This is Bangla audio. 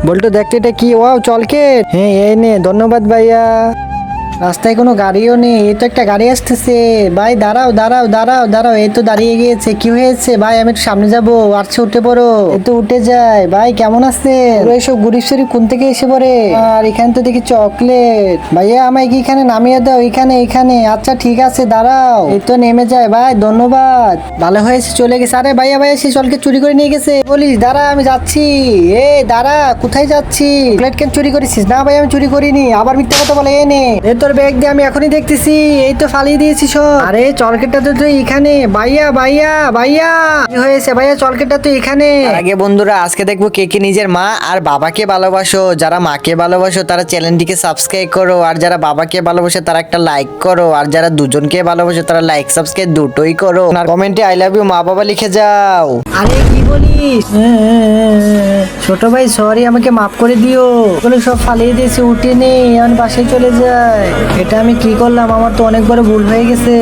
বল্টু দেখতে এটা কি? ওয়াও চলকে। হ্যাঁ এই নে, ধন্যবাদ ভাইয়া। রাস্তায় কোনো গাড়িও নেই, এই তো একটা গাড়ি আসতেছে। ভাই দাঁড়াও দাঁড়াও দাঁড়াও দাঁড়াও, এই তো দাঁড়িয়ে গিয়েছে। কি হয়েছে ভাই? আমি একটু সামনে যাবো। আচ্ছা উঠে পড়ো। এই তো উঠে যায়। ভাই কেমন আছে? এইসব গরিব শরীফ কোন থেকে এসে পড়ে? আর এখানে তো দেখি চকলেট। ভাইয়া আমায় কি এখানে নামিয়ে দাও? এখানে এখানে। আচ্ছা ঠিক আছে দাঁড়াও। এই তো নেমে যায়। ভাই ধন্যবাদ, ভালো হয়েছে চলে গেছে। আরে ভাইয়া ভাইয়া সে চলকে চুরি করে নিয়ে গেছে। বলিস দাঁড়া আমি যাচ্ছি। এ দাঁড়া, কোথায় যাচ্ছি? চকলেট কেন চুরি করেছিস? না ভাই আমি চুরি করিনি। আবার মিথ্যা কথা বলে। এ নে তোর ব্যাগ দিয়ে, আমি এখনই দেখতেছি। এই তো ফালিয়ে দিয়েছি সব। আরে চলকেটটা তো তুই এখানে। ভাইয়া ভাইয়া ভাইয়া কি হয়েছে ভাইয়া? চলকেটটা তো এখানে। আগে বন্ধুরা, আজকে দেখবো কে কে নিজের মা আর বাবাকে ভালোবাসো। যারা মাকে ভালোবাসো তারা চ্যানেলটিকে সাবস্ক্রাইব করো, আর যারা বাবাকে ভালোবাসো তারা একটা লাইক করো, আর যারা দুজনকে ভালোবাসো তারা লাইক সাবস্ক্রাইব দুটোই করো। আর কমেন্টে আই লাভ ইউ মা বাবা লিখে যাও। আরে কি বলিস? ছোট ভাই সরি, আমাকে মাফ করে দিও। ওগুলো সব ফালিয়ে দিয়েছি, উঠে নেই, এখন বাসায় চলে যায়। এটা আমি কি করলাম? আমার তো অনেক বড় ভুল হয়ে গেছে।